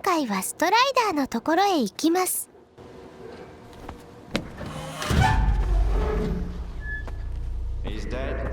今回はストライダーのところへ行きます。He's dead,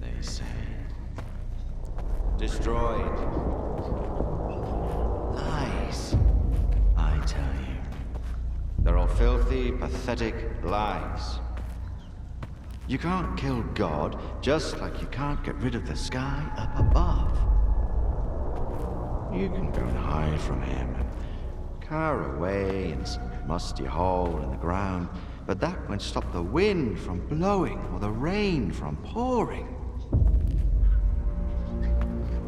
they say. Destroyed. Lies, I tell you. They're all filthy, pathetic lies. You can't kill God, just like you can't get rid of the sky up above. You can go and hide from him and cower away in some musty hole in the ground, but that won't stop the wind from blowing or the rain from pouring.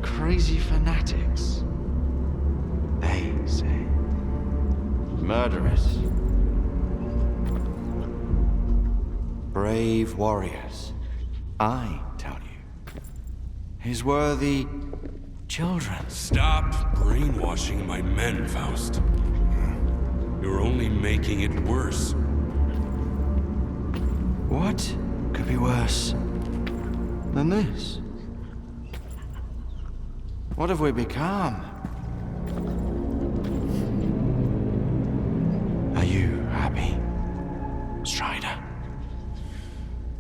Crazy fanatics, they say. Murderers. Brave warriors, I tell you. His worthy children. Stop brainwashing my men, Faust. You're only making it worse. What could be worse than this? What have we become? Are you happy, Strider?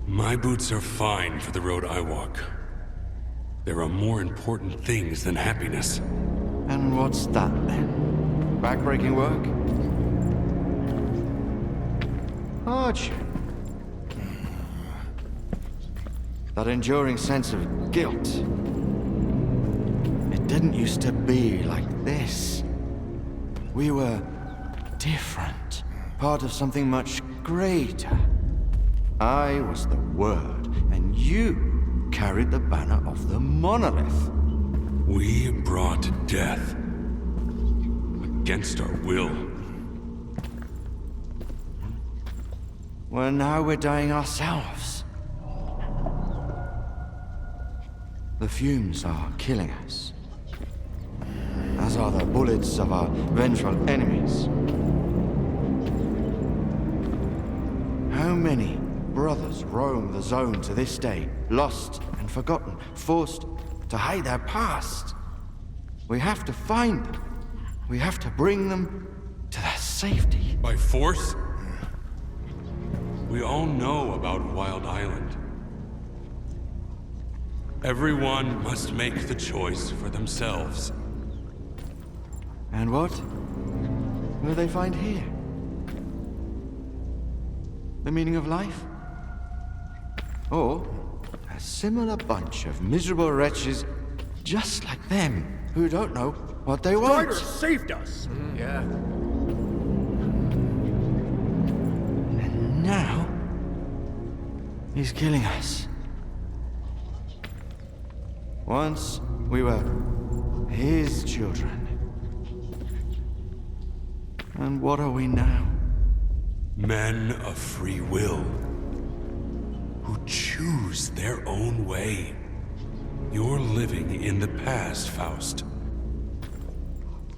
My boots are fine for the road I walk. There are more important things than happiness. And what's that then? Backbreaking work? Hardship? That enduring sense of guilt. It didn't used to be like this. We were different, part of something much greater. I was the Word, and you carried the banner of the monolith. We brought death against our will. Well, now we're dying ourselves. The fumes are killing us, as are the bullets of our vengeful enemies. How many brothers roam the zone to this day, lost and forgotten, forced to hide their past? We have to find them. We have to bring them to their safety. By force? We all know about Wild Island. Everyone must make the choice for themselves. And what will they find here? The meaning of life? Or a similar bunch of miserable wretches just like them who don't know what they want? Strider saved us! Yeah. And now he's killing us. Once we were his children. And what are we now? Men of free will, who choose their own way. You're living in the past, Faust.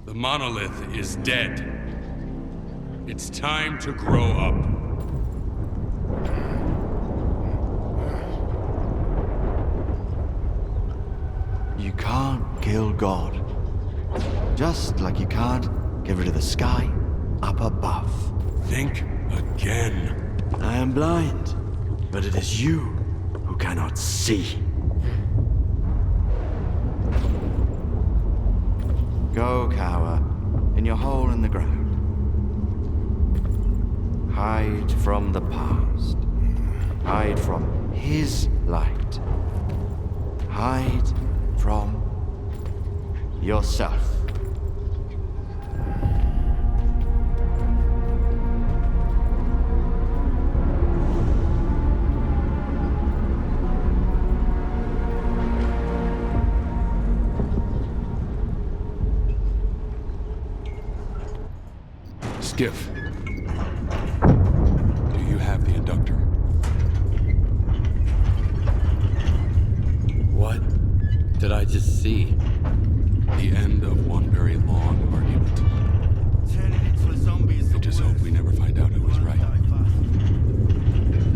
The monolith is dead. It's time to grow up. You can't kill God. Just like you can't get rid of the sky up above. Think again. I am blind, but it is you who cannot see. Go cower in your hole in the ground. Hide from the past. Hide from his light. Hide from yourself. Skiff. Do you have the inductor? What did I just see? The end of one very long argument. I just hope we never find out who was right.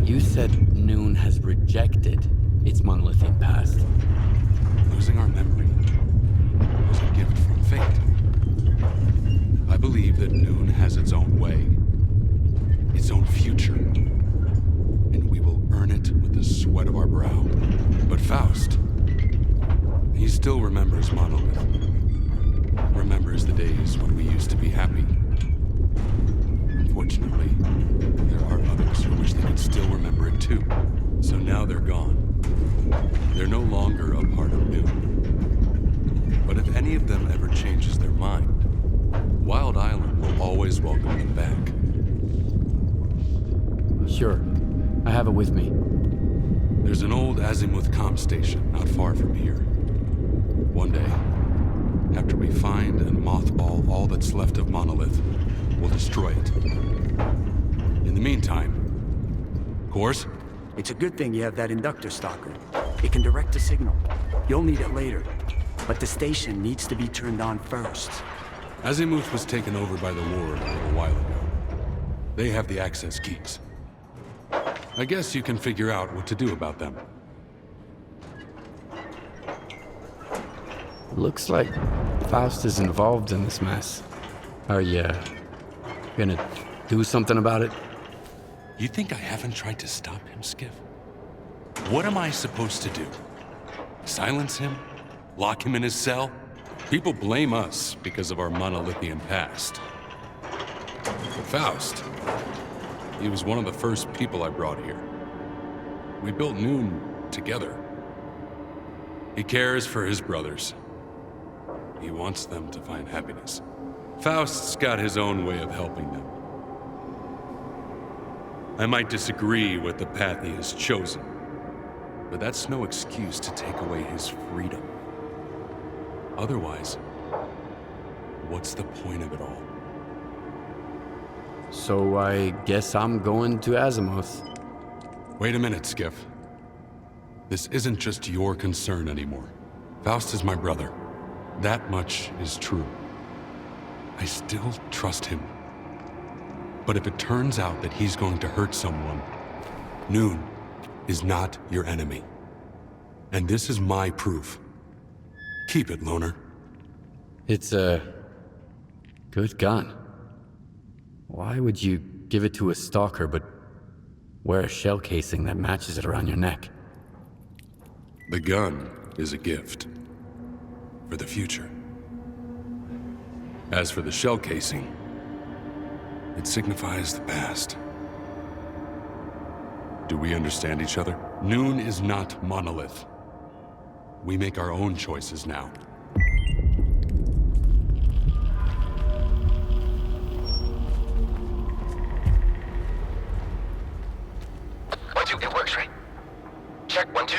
You said Noon has rejected its monolithic past. Losing our memory was a gift from fate. has its own way, its own future, and we will earn it with the sweat of our brow. But Faust, he still remembers Monolith. Remembers the days when we used to be happy. Unfortunately, there are others who wish they could still remember it too. So now they're gone. They're no longer a part of Noon. But if any of them ever changes their mind, Wild Island will always welcome them back. Sure. I have it with me. There's an old Azimuth comm station not far from here. One day, after we find and mothball all that's left of Monolith, we'll destroy it. In the meantime, Course? It's a good thing you have that inductor, Stalker. It can direct the signal. You'll need it later. But the station needs to be turned on first. Azimuth was taken over by the Ward a little while ago. They have the access keys. I guess you can figure out what to do about them. Looks like Faust is involved in this mess. Are you gonna do something about it? You think I haven't tried to stop him, Skiff? What am I supposed to do? Silence him? Lock him in his cell? People blame us because of our monolithian past. But Faust, he was one of the first people I brought here. We built Noon together. He cares for his brothers. He wants them to find happiness. Faust's got his own way of helping them. I might disagree with the path he has chosen, but that's no excuse to take away his freedom. Otherwise, what's the point of it all? So I guess I'm going to Azimuth. Wait a minute, Skiff. This isn't just your concern anymore. Faust is my brother. That much is true. I still trust him. But if it turns out that he's going to hurt someone, Noon is not your enemy. And this is my proof. Keep it, Loner. It's a good gun. Why would you give it to a stalker but wear a shell casing that matches it around your neck? The gun is a gift. For the future. As for the shell casing, it signifies the past. Do we understand each other? Noon is not Monolith. We make our own choices now. One, two, it works, right? Check, 1, 2.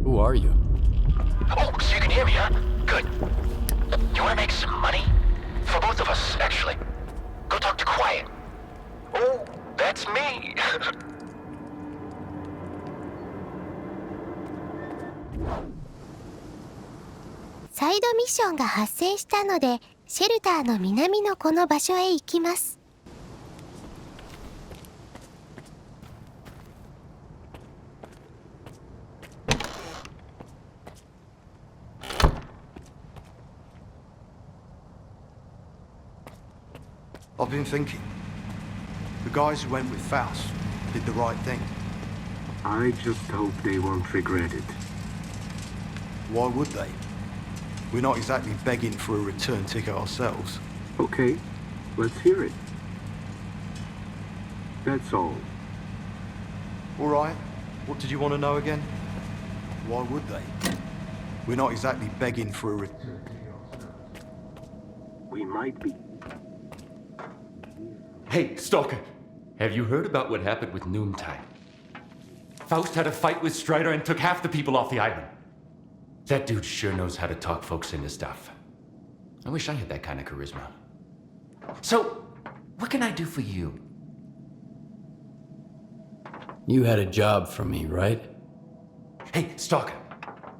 Who are you? Oh, so you can hear me, huh? Good. You wanna make some money? For both of us, actually. Go talk to Quiet. Oh, that's me. サイドミッションが発生したので、シェルターの南のこの場所へ行きます。I've been thinking. The guys who went with Faust did the right thing. I just hope they won't regret it. Why would they? We're not exactly begging for a return ticket ourselves. Okay, let's hear it. That's all. All right. What did you want to know again? Why would they? We're not exactly begging for a return ticket ourselves. We might be. Hey, Stalker! Have you heard about what happened with Noontime? Faust had a fight with Strider and took half the people off the island. That dude sure knows how to talk folks into stuff. I wish I had that kind of charisma. So, what can I do for you? You had a job for me, right? Hey, Stalker!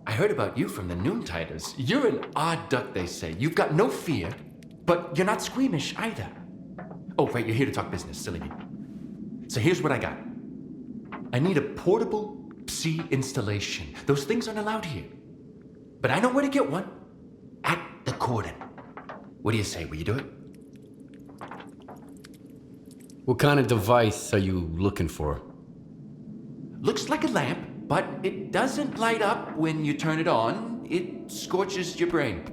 I heard about you from the Noontiders. You're an odd duck, they say. You've got no fear, but you're not squeamish either. Oh, right, you're here to talk business, silly me. So here's what I got. I need a portable Psi installation. Those things aren't allowed here. But I know where to get one. At the Cordon. What do you say? Will you do it? What kind of device are you looking for? Looks like a lamp, but it doesn't light up when you turn it on. It scorches your brain.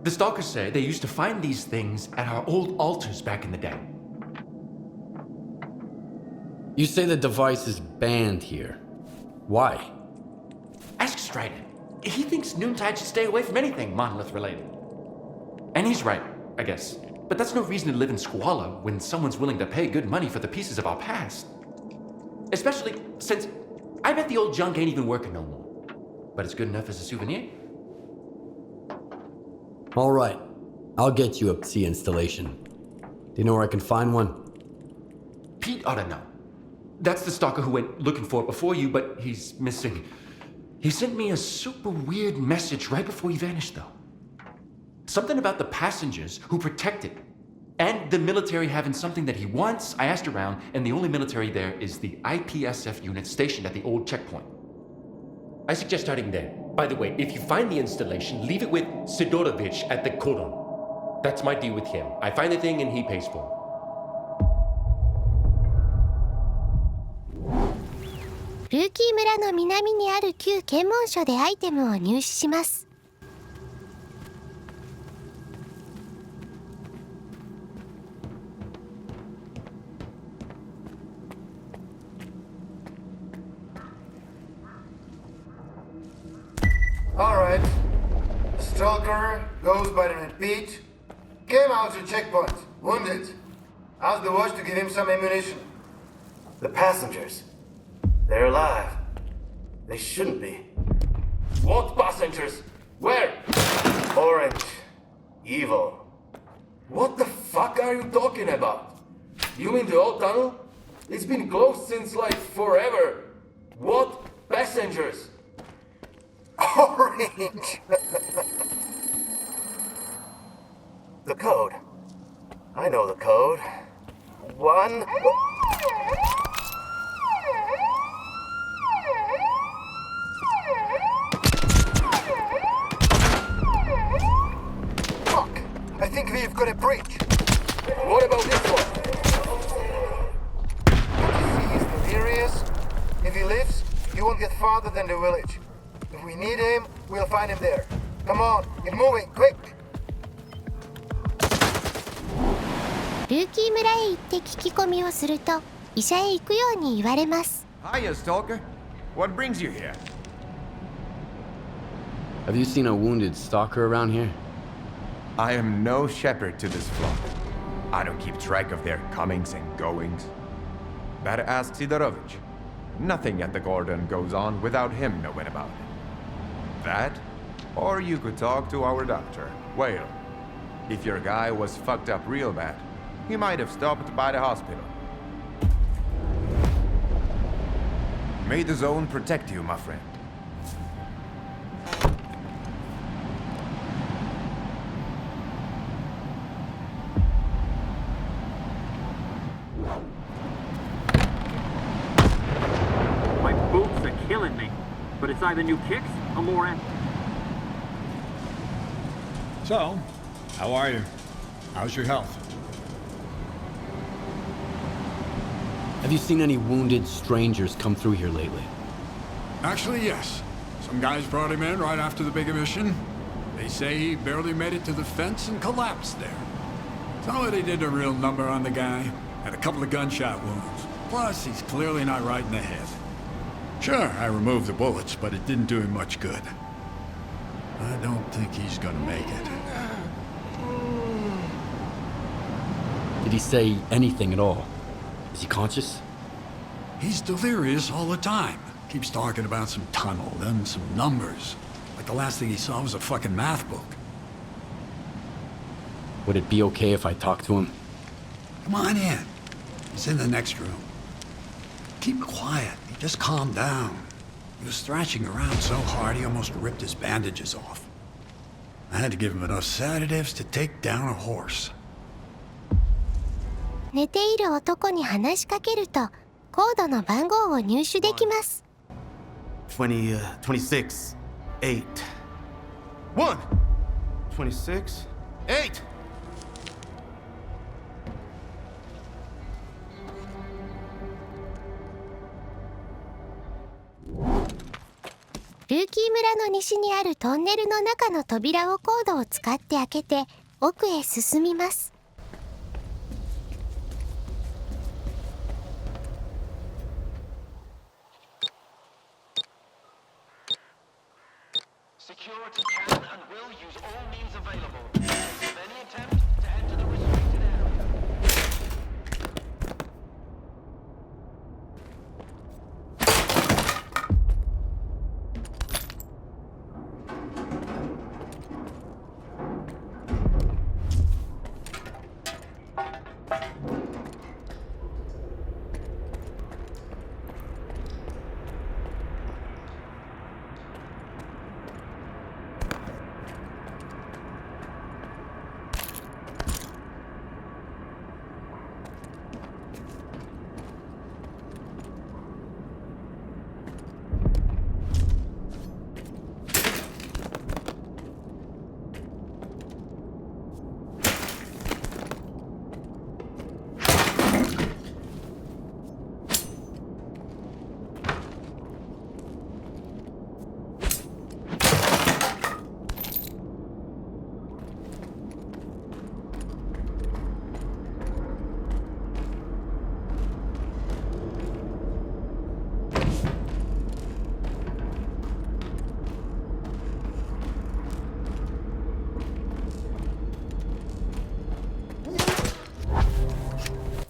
The stalkers say they used to find these things at our old altars back in the day. You say the device is banned here. Why? Ask Strider. He thinks Noontide should stay away from anything monolith-related. And he's right, I guess. But that's no reason to live in squalor when someone's willing to pay good money for the pieces of our past. Especially since I bet the old junk ain't even working no more. But it's good enough as a souvenir. All right. I'll get you a PC installation. Do you know where I can find one? Pete ought to know. That's the stalker who went looking for it before you, but he's missing. He sent me a super weird message right before he vanished, though. Something about the passengers who protect it. And the military having something that he wants. I asked around, and the only military there is the IPSF unit stationed at the old checkpoint. I suggest starting there. By the way, if you find the installation, leave it with Sidorovich at the Koron. That's my deal with him. I find the thing and he pays for it. ルーキー村の南にある旧検問所でアイテムを入手します。Alright. Stalker goes by the name Pete. Came out to checkpoint, wounded. Asked the watch to give him some ammunition. The passengers. They're alive. They shouldn't be. What passengers? Where? Orange. Evil. What the fuck are you talking about? You mean the old tunnel? It's been closed since like forever. What passengers? Orange! The code. I know the code. 1... Fuck! I think we've got a breach. What about this one? Don't you see he's delirious? If he lives, he won't get farther than the village. If we need him, we'll find him there. Come on, get moving, quick! ルーキー村へ行って聞き込みをすると、医者へ行くように言われます。Hiya, Stalker. What brings you here? Have you seen a wounded stalker around here? I am no shepherd to this flock. I don't keep track of their comings and goings. Better ask Sidorovich. Nothing at the Gordon goes on without him knowing about it. That, or you could talk to our doctor, Whale. If your guy was fucked up real bad, he might have stopped by the hospital. May the zone protect you, my friend. My boots are killing me, but it's either new kicks or more action. So, how are you? How's your health? Have you seen any wounded strangers come through here lately? Actually, yes. Some guys brought him in right after the big emission. They say he barely made it to the fence and collapsed there. So they did a real number on the guy. Had a couple of gunshot wounds. Plus, he's clearly not right in the head. Sure, I removed the bullets, but it didn't do him much good. I don't think he's gonna make it. Did he say anything at all? Is he conscious? He's delirious all the time. Keeps talking about some tunnel, then some numbers. Like the last thing he saw was a fucking math book. Would it be okay if I talk to him? Come on in. He's in the next room. Keep quiet. He just calmed down. He was thrashing around so hard he almost ripped his bandages off. I had to give him enough sedatives to take down a horse. 寝ている男に話しかけると、コードの番号を入手できます。26, 8. 1, 26, 8. ルーキー村の西にあるトンネルの中の扉をコードを使って開けて奥へ進みます。Security can and will use all means available. If any attempt to enter the restricted area.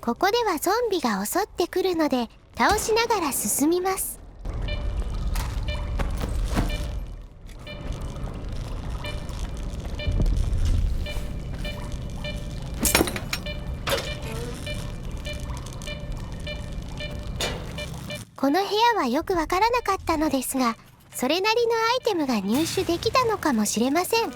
ここではゾンビが襲ってくるので倒しながら進みます。この部屋はよくわからなかったのですが、それなりのアイテムが入手できたのかもしれません。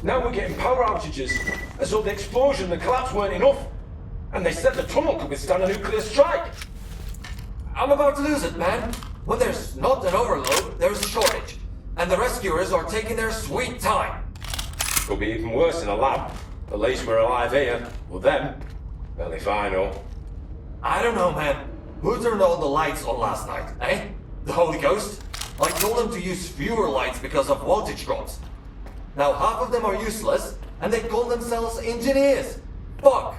Now we're getting power outages, as though the explosion and the collapse weren't enough. And they said the tunnel could withstand a nuclear strike. I'm about to lose it, man. When there's not an overload, there's a shortage. And the rescuers are taking their sweet time. Could be even worse in a lab. At least we're alive here. Well, them. Well, if I know. I don't know, man. Who turned all the lights on last night, eh? The Holy Ghost? I told them to use fewer lights because of voltage drops. Now half of them are useless, and they call themselves engineers. Fuck!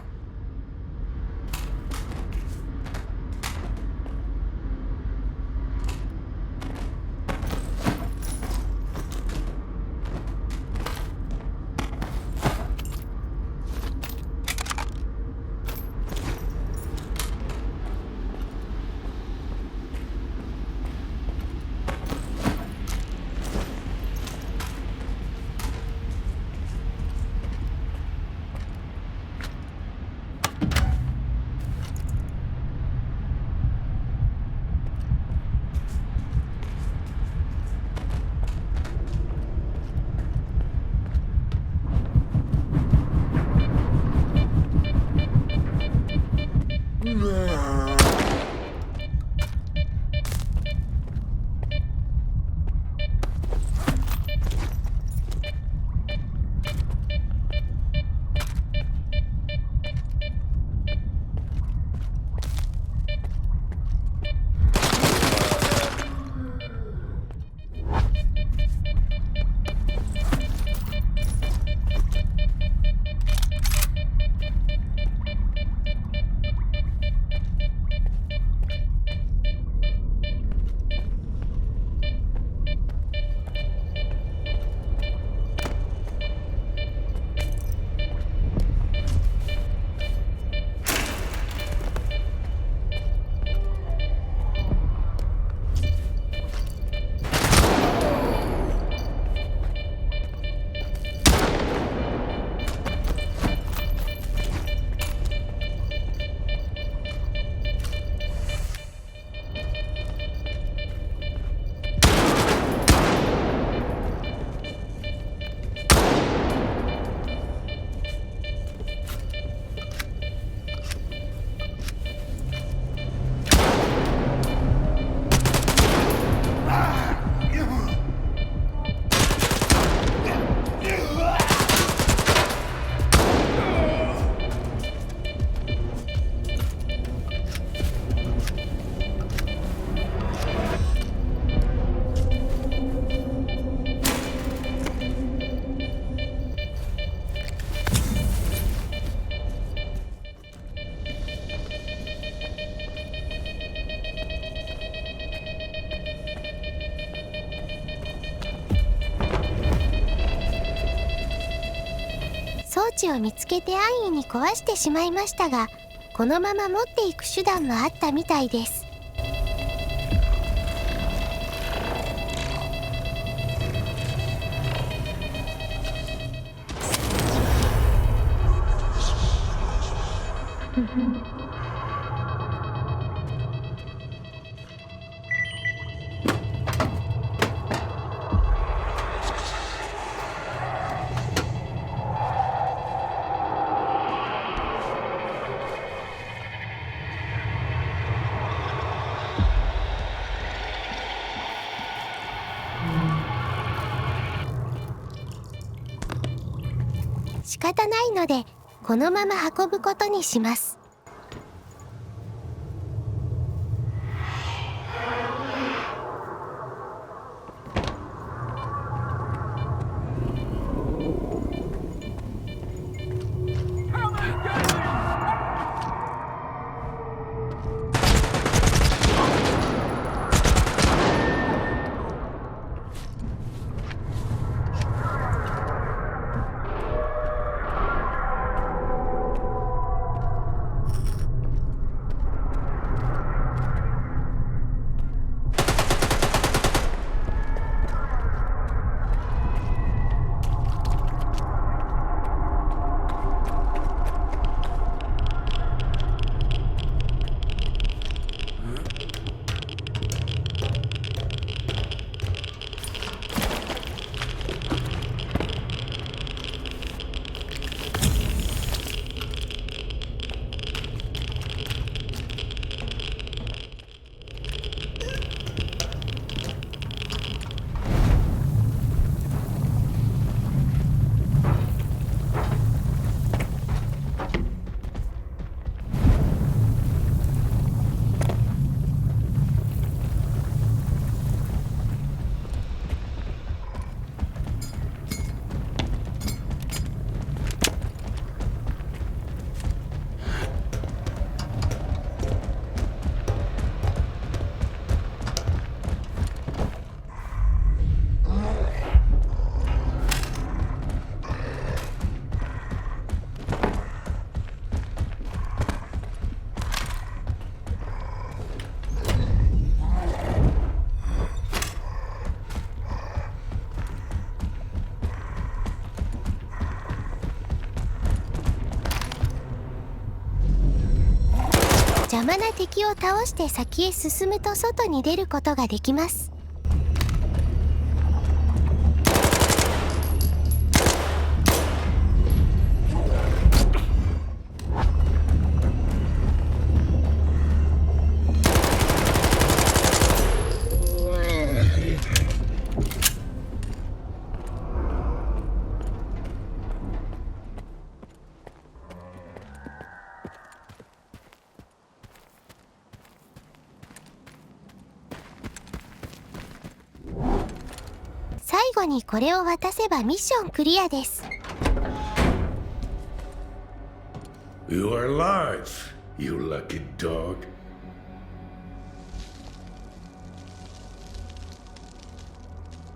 置を見つけて安易に壊してしまいましたが、このまま持っていく手段もあったみたいです。仕方ないのでこのまま運ぶことにします。邪魔な敵を倒して先へ進むと外に出ることができます。最後にこれを渡せばミッションクリアです。 You are alive, you lucky dog.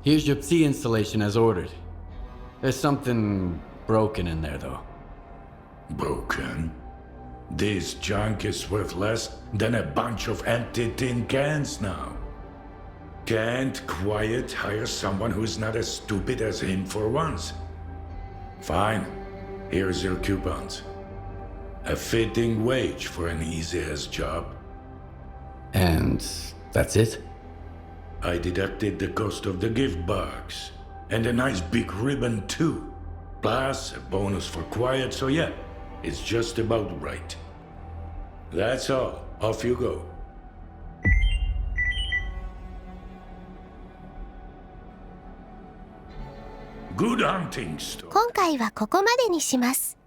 Here's your Psi installation as ordered. There's something broken in there, though. Broken? This junk is worth less than a bunch of empty tin cans now. Can't Quiet hire someone who's not as stupid as him for once? Fine. Here's your coupons. A fitting wage for an easy-ass job. And that's it? I deducted the cost of the gift box. And a nice big ribbon too. Plus a bonus for Quiet, so yeah, it's just about right. That's all. Off you go. Good hunting, Stork. 今回はここまでにします。